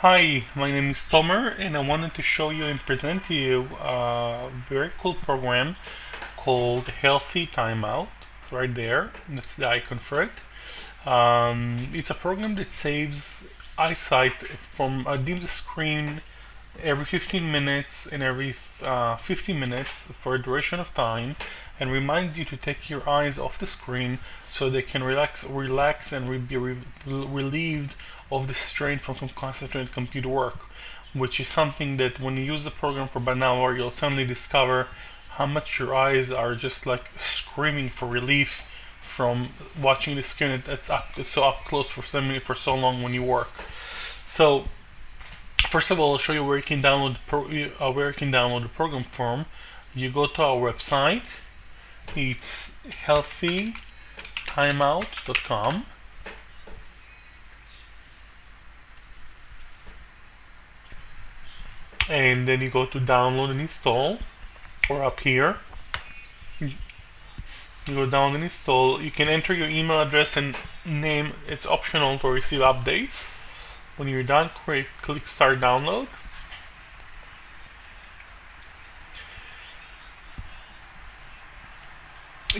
Hi, my name is Tomer, and I wanted to show you and present to you a very cool program called Healthy Timeout. Right there, that's the icon for it. It's a program that saves eyesight from dims the screen every 15 minutes and every 50 minutes for a duration of time, and reminds you to take your eyes off the screen so they can relax and be relieved of the strain from concentrated computer work, which is something that when you use the program for about an hour, you'll suddenly discover how much your eyes are just like screaming for relief from watching the screen that's up close for for so long when you work. So first of all, I'll show you where you can download the program from. You go to our website. It's HealthyTimeout.com, and then you go to download and install, or up here. You go down and install. You can enter your email address and name. It's optional to receive updates. When you're done, click Start Download.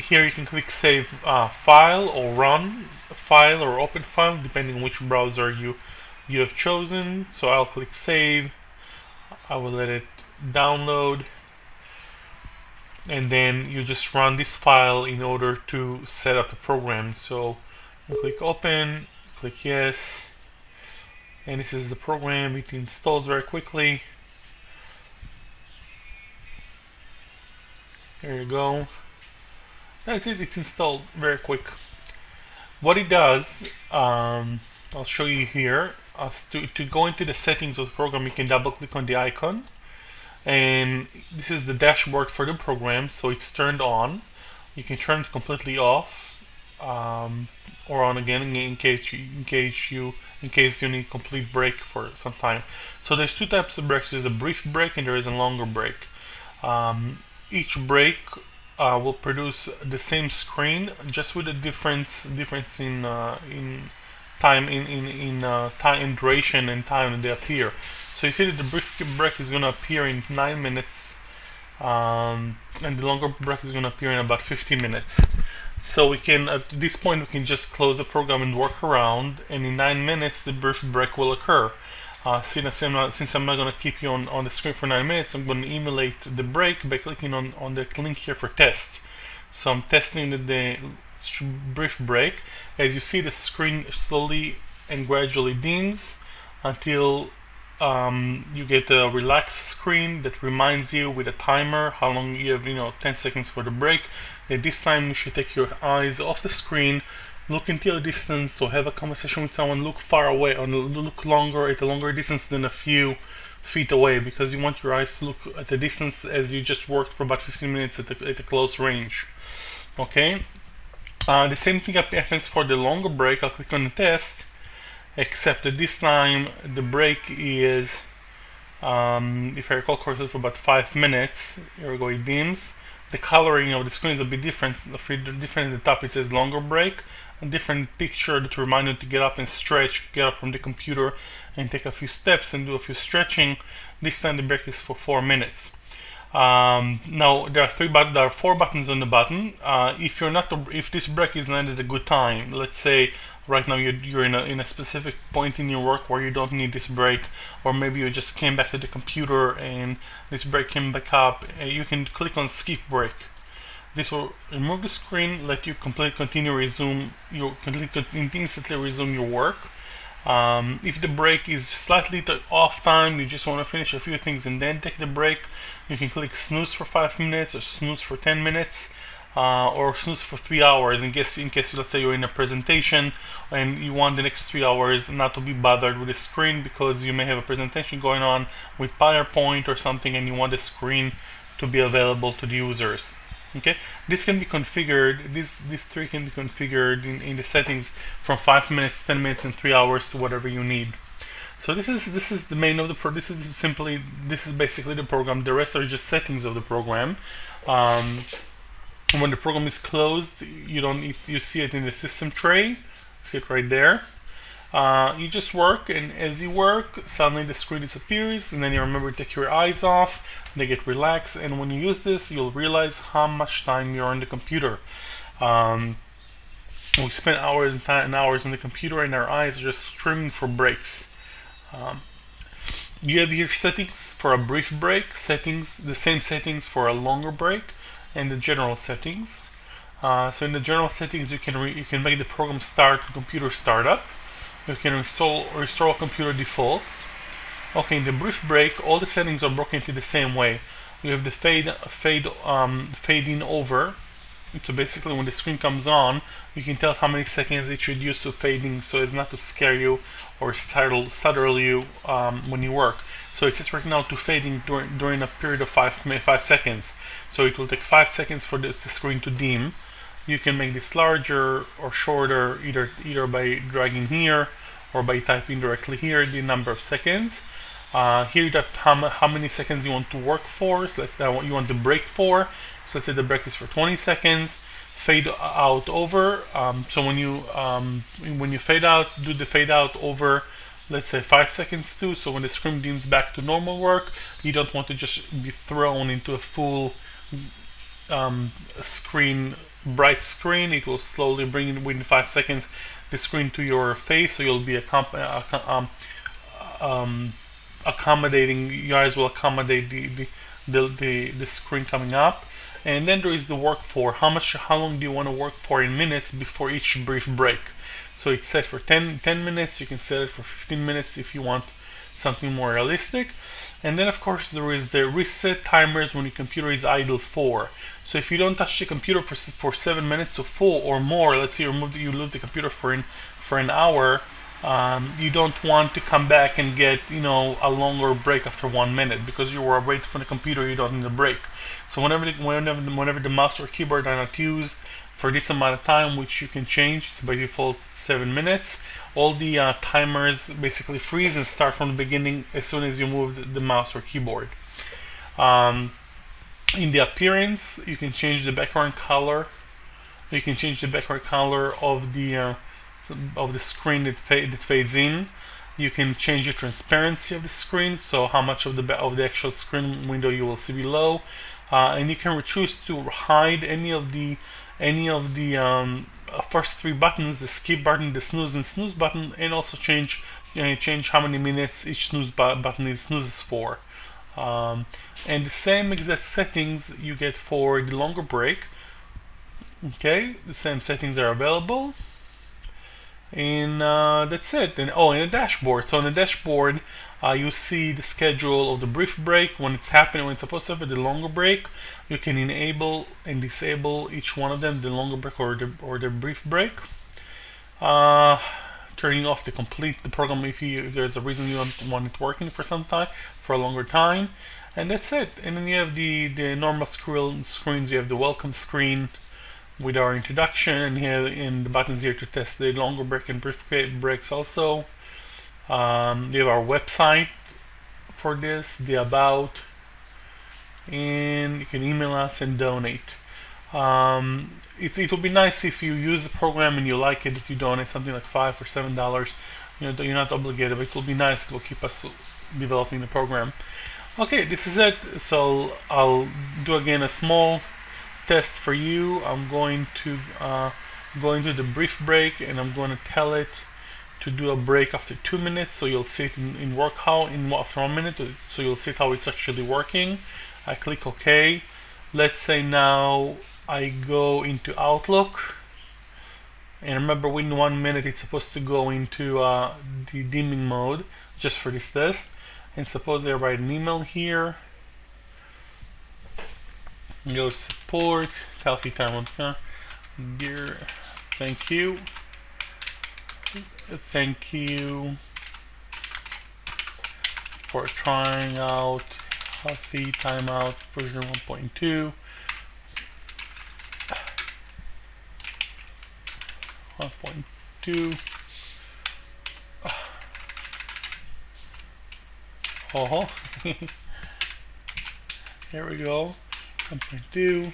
Here you can click Save File or Run File or Open File, depending on which browser you have chosen. So I'll click Save. I will let it download, and then you just run this file in order to set up the program. So you click Open, click Yes, and this is the program. It installs very quickly. There you go. That's it. It's installed very quick. What it does, I'll show you here. To go into the settings of the program, you can double click on the icon, and this is the dashboard for the program. So it's turned on. You can turn it completely off, or on again in case you need complete break for some time. So there's two types of breaks. There's a brief break and there is a longer break. Each break will produce the same screen, just with a difference in time time duration and time that they appear. So you see that the brief break is going to appear in 9 minutes, and the longer break is going to appear in about 15 minutes. So we can, at this point, we can just close the program and work around, and in 9 minutes the brief break will occur. Since I'm not going to keep you on the screen for 9 minutes, I'm going to emulate the break by clicking on the link here for test. So I'm testing the brief break. As you see, the screen slowly and gradually dims until you get a relaxed screen that reminds you with a timer how long you have, 10 seconds for the break. At this time, you should take your eyes off the screen, look into a distance, or have a conversation with someone, look far away, or look longer at a longer distance than a few feet away, because you want your eyes to look at the distance as you just worked for about 15 minutes at a close range. Okay. The same thing happens for the longer break. I'll click on the test, except that this time the break is, if I recall correctly, for about 5 minutes. Here we go, it dims. The coloring of the screen is a bit different. Different at the top, it says longer break. A different picture that reminds you to get up and stretch, get up from the computer and take a few steps and do a few stretching. This time the break is for 4 minutes. Now there are 4 buttons on the button. If this break is not at a good time, let's say right now you're in a specific point in your work where you don't need this break, or maybe you just came back to the computer and this break came back up, you can click on skip break. This will remove the screen, let you instantly resume your work. If the break is slightly off time, you just want to finish a few things and then take the break, you can click snooze for 5 minutes, or snooze for 10 minutes, or snooze for 3 hours in case let's say you're in a presentation and you want the next 3 hours not to be bothered with the screen, because you may have a presentation going on with PowerPoint or something and you want the screen to be available to the users. Okay, this can be configured. These 3 can be configured in the settings from 5 minutes, 10 minutes, and 3 hours to whatever you need. So this is the main of the this is basically the program. The rest are just settings of the program. When the program is closed, you see it in the system tray. See it right there. You just work, and as you work, suddenly the screen disappears, and then you remember to take your eyes off, they get relaxed, and when you use this, you'll realize how much time you're on the computer. Um, we spend hours and hours on the computer, and our eyes are just screaming for breaks. Um, you have here settings for a brief break, the same settings for a longer break, and the general settings. So in the general settings, you can make the program start computer startup. You can restore computer defaults. Okay, in the brief break, all the settings are broken into the same way. We have the fade in over. So basically, when the screen comes on, you can tell how many seconds it should use to fading, so as not to scare you or startle you when you work. So it says right now to fading during a period of 5 seconds. So it will take 5 seconds for the screen to dim. You can make this larger or shorter either by dragging here or by typing directly here the number of seconds. Here you type how many seconds you want to work for, so what you want the break for. So let's say the break is for 20 seconds. Fade out over. So when you fade out, do the fade out over, let's say 5 seconds too. So when the screen dims back to normal work, you don't want to just be thrown into a full bright screen. It will slowly bring in within 5 seconds the screen to your face, so you'll be accommodating. Your eyes will accommodate the screen coming up. And then there is the work for. How long do you want to work for in minutes before each brief break? So it's set for 10 minutes. You can set it for 15 minutes if you want something more realistic. And then of course there is the reset timers when your computer is idle for. So if you don't touch the computer for 7 minutes or 4 or more, let's say you leave the computer for an hour, you don't want to come back and get a longer break after 1 minute, because you were away from the computer. You don't need a break. So whenever the mouse or keyboard are not used for this amount of time, which you can change, it's by default 7 minutes, all the timers basically freeze and start from the beginning as soon as you move the mouse or keyboard. In the appearance, you can change the background color. You can change the background color of the screen that fades in. You can change the transparency of the screen, so how much of the actual screen window you will see below, and you can choose to hide any of the first 3 buttons: the skip button, the snooze and snooze button, and also change how many minutes each snooze button snoozes for. And the same exact settings you get for the longer break. Okay, the same settings are available. And that's it. And in the dashboard. So on the dashboard, you see the schedule of the brief break, when it's happening, when it's supposed to happen, the longer break. You can enable and disable each one of them, the longer break or the brief break. Turning off the program if there's a reason you don't want it working for some time, for a longer time. And that's it. And then you have the normal screens. You have the welcome screen with our introduction, and here in the buttons here to test the longer break and brief breaks also. You have our website for this, the about, and you can email us and donate. It would be nice if you use the program and you like it, if you donate something like $5 or $7. You're not obligated, but it will be nice. It will keep us developing the program. Okay, this is it. So I'll do again a small test for you. I'm going to go into the brief break, and I'm going to tell it to do a break after 2 minutes, so you'll see it in work after 1 minute, so you'll see how it's actually working. I click OK. Let's say now I go into Outlook, and remember, within 1 minute it's supposed to go into the dimming mode just for this test. And suppose I write an email here. Go to support, HealthyTimeout. Dear, thank you for trying out Healthy Timeout version 1.2. 1.2. Oh, here we go. 1.2.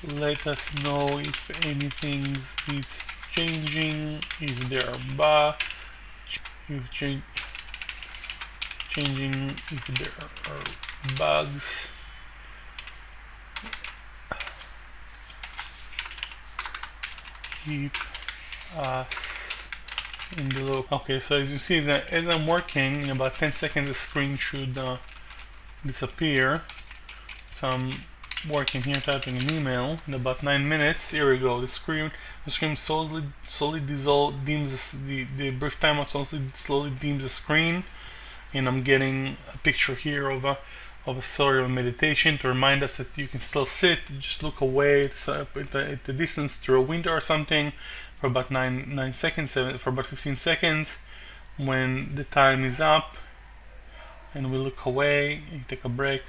Let us know if anything needs changing, if there are if changing if there are bugs. Keep us in the loop. Okay, so as you see, as I'm working, in about 10 seconds the screen should disappear. So I'm working here, typing an email. In about 9 minutes, here we go. The screen slowly dims the brief timeout slowly dims the screen, and I'm getting a picture here of a sort of a meditation to remind us that you can still sit. Just look away at the distance through a window or something for about 9 seconds, for about 15 seconds. When the time is up and we look away and take a break,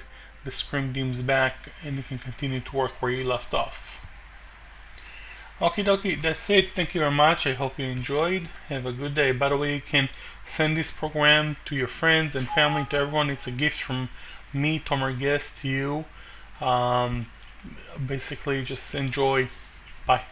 the screen dims back and you can continue to work where you left off. Okie dokie, that's it. Thank you very much. I hope you enjoyed. Have a good day. By the way, you can send this program to your friends and family, to everyone. It's a gift from me, Tomer Guest, to you. Basically, just enjoy. Bye.